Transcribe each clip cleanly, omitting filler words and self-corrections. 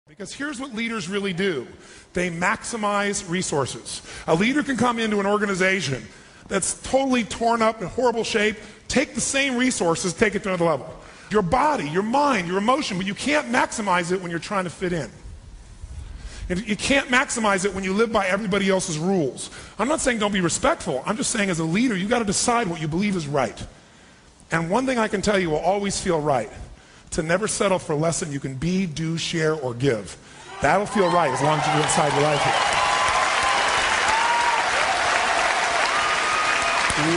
Because here's what leaders really do. They maximize resources. A leader can come into an organization that's totally torn up in horrible shape, take the same resources, take it to another level. Your body, your mind, your emotion, but you can't maximize it when you're trying to fit in. And you can't maximize it when you live by everybody else's rules. I'm not saying don't be respectful. I'm just saying as a leader, you've got to decide what you believe is right. And one thing I can tell you will always feel right. To never settle for less than you can be, do, share, or give. That'll feel right as long as you're inside your life here.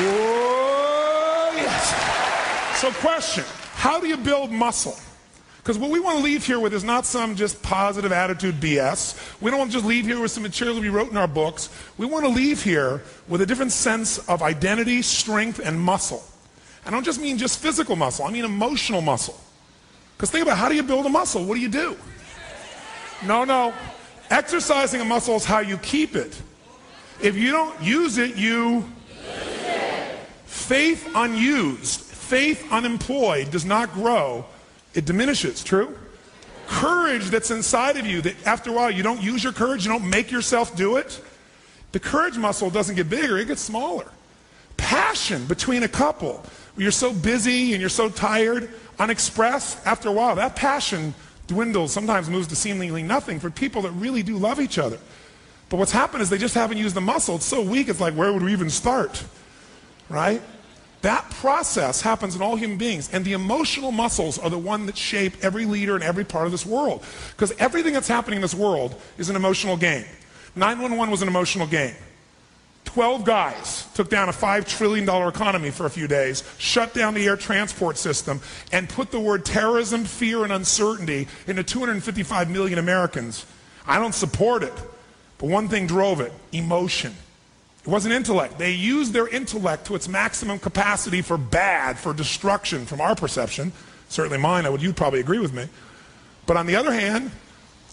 Whoa, yes. So question, how do you build muscle? Because what we want to leave here with is not some just positive attitude BS. We don't want to just leave here with some material we wrote in our books. We want to leave here with a different sense of identity, strength, and muscle. I don't just mean just physical muscle, I mean emotional muscle. Because think about, how do you build a muscle? What do? No. Exercising a muscle is how you keep it. If you don't use it, you lose it. Faith unused, faith unemployed does not grow. It diminishes, true? Courage that's inside of you, that after a while you don't use your courage, you don't make yourself do it. The courage muscle doesn't get bigger, it gets smaller. Passion between a couple, you're so busy and you're so tired, unexpressed, after a while, that passion dwindles, sometimes moves to seemingly nothing for people that really do love each other. But what's happened is they just haven't used the muscle. It's so weak, it's like, where would we even start? Right? That process happens in all human beings, and the emotional muscles are the one that shape every leader in every part of this world. Because everything that's happening in this world is an emotional game. 911 was an emotional game. 12 guys took down a $5 trillion economy for a few days, shut down the air transport system, and put the word terrorism, fear, and uncertainty into 255 million Americans. I don't support it, but one thing drove it: emotion. It wasn't intellect. They used their intellect to its maximum capacity for bad, for destruction, from our perception. Certainly mine, you'd probably agree with me. But on the other hand,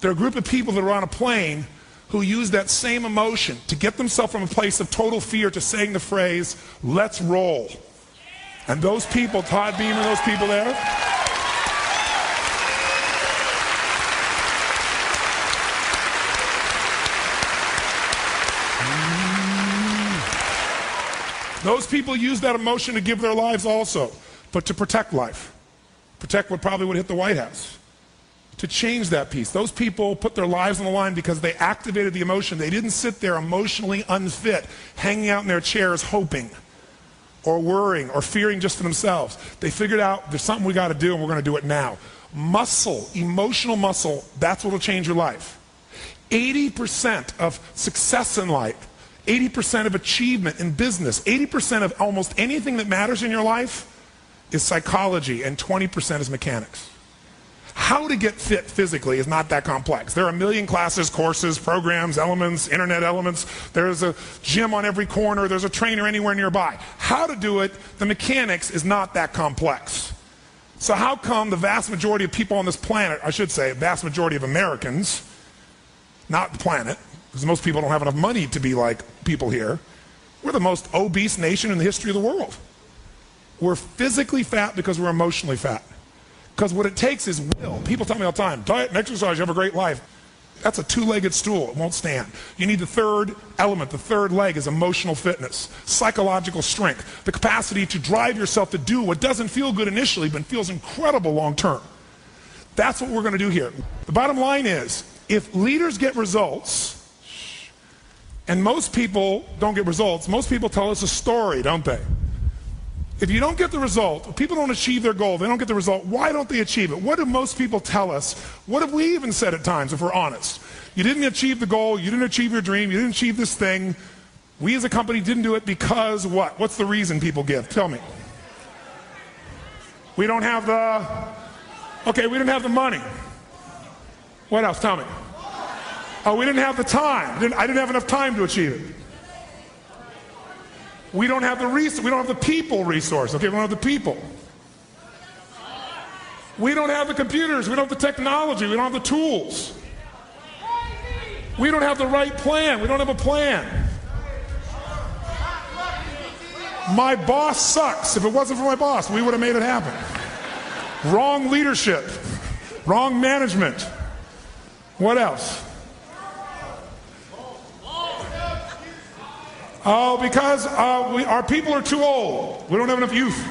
there are a group of people that are on a plane who use that same emotion to get themselves from a place of total fear to saying the phrase, let's roll. And those people, Todd Beamer, those people there, those people use that emotion to give their lives also, but to protect life. Protect what probably would hit the White House. To change that piece. Those people put their lives on the line because they activated the emotion. They didn't sit there emotionally unfit, hanging out in their chairs hoping or worrying or fearing just for themselves. They figured out there's something we got to do, and we're going to do it now. Muscle, emotional muscle, that's what will change your life. 80% of success in life, 80% of achievement in business, 80% of almost anything that matters in your life is psychology, and 20% is mechanics. How to get fit physically is not that complex. There are a million classes, courses, programs, elements, internet elements. There's a gym on every corner. There's a trainer anywhere nearby. How to do it, the mechanics is not that complex. So how come the vast majority of people on this planet, I should say, vast majority of Americans, not the planet, because most people don't have enough money to be like people here, we're the most obese nation in the history of the world. We're physically fat because we're emotionally fat. Because what it takes is will. People tell me all the time, diet and exercise, you have a great life. That's a two-legged stool. It won't stand. You need the third element. The third leg is emotional fitness, psychological strength, the capacity to drive yourself to do what doesn't feel good initially but feels incredible long-term. That's what we're going to do here. The bottom line is, if leaders get results, and most people don't get results, most people tell us a story, don't they? If you don't get the result, if people don't achieve their goal, they don't get the result, why don't they achieve it? What do most people tell us? What have we even said at times, if we're honest? You didn't achieve the goal, you didn't achieve your dream, you didn't achieve this thing. We as a company didn't do it because what? What's the reason people give? Tell me. We don't have we didn't have the money. What else? Tell me. Oh, we didn't have the time. I didn't have enough time to achieve it. We don't have the resource. We don't have the people resource. Okay, we don't have the people. We don't have the computers. We don't have the technology. We don't have the tools. We don't have the right plan. We don't have a plan. My boss sucks. If it wasn't for my boss, we would have made it happen. Wrong leadership. Wrong management. What else? Oh, because our people are too old. We don't have enough youth.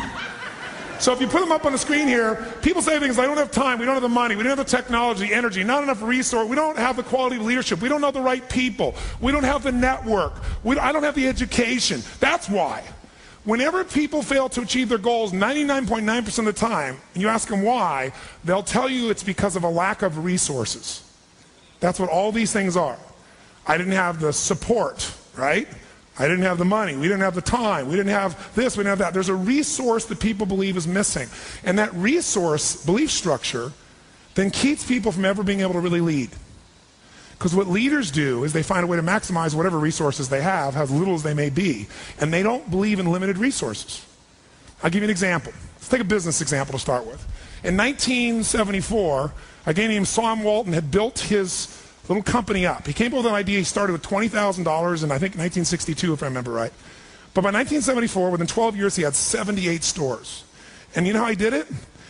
So if you put them up on the screen here, people say things like, I don't have time, we don't have the money, we don't have the technology, the energy, not enough resource, we don't have the quality of leadership, we don't know the right people, we don't have the network, I don't have the education. That's why. Whenever people fail to achieve their goals 99.9% of the time, and you ask them why, they'll tell you it's because of a lack of resources. That's what all these things are. I didn't have the support, right? I didn't have the money, we didn't have the time, we didn't have this, we didn't have that. There's a resource that people believe is missing. And that resource, belief structure, then keeps people from ever being able to really lead. Because what leaders do is they find a way to maximize whatever resources they have, as little as they may be. And they don't believe in limited resources. I'll give you an example. Let's take a business example to start with. In 1974, a guy named Sam Walton had built his little company up. He came up with an idea. He started with $20,000 in, I think, 1962, if I remember right. But by 1974, within 12 years, he had 78 stores. And you know how he did it?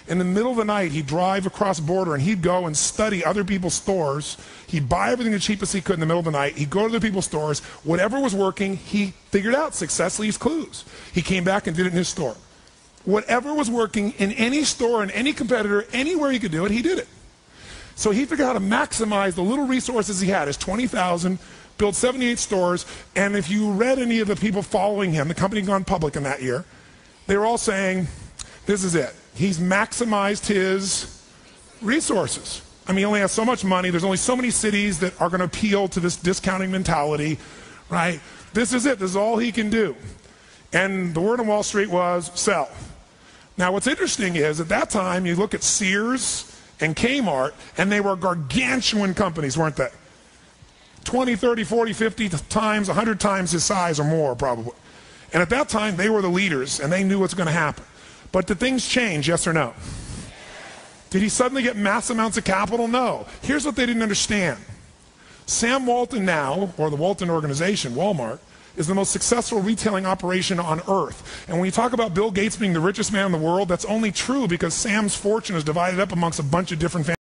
In the middle of the night, he'd drive across the border and he'd go and study other people's stores. He'd buy everything the cheapest he could in the middle of the night. He'd go to other people's stores. Whatever was working, he figured out success leaves clues. He came back and did it in his store. Whatever was working in any store, in any competitor, anywhere he could do it, he did it. So he figured out how to maximize the little resources he had, his 20,000, built 78 stores, and if you read any of the people following him, the company had gone public in that year, they were all saying, this is it. He's maximized his resources. I mean, he only has so much money, there's only so many cities that are going to appeal to this discounting mentality, right? This is it, this is all he can do. And the word on Wall Street was, sell. Now what's interesting is, at that time, you look at Sears and Kmart, and they were gargantuan companies, weren't they? 20, 30, 40, 50 times, 100 times his size or more, probably. And at that time, they were the leaders, and they knew what's going to happen. But did things change, yes or no? Did he suddenly get mass amounts of capital? No. Here's what they didn't understand. Sam Walton now, or the Walton organization, Walmart, is the most successful retailing operation on earth. And when you talk about Bill Gates being the richest man in the world, that's only true because Sam's fortune is divided up amongst a bunch of different families.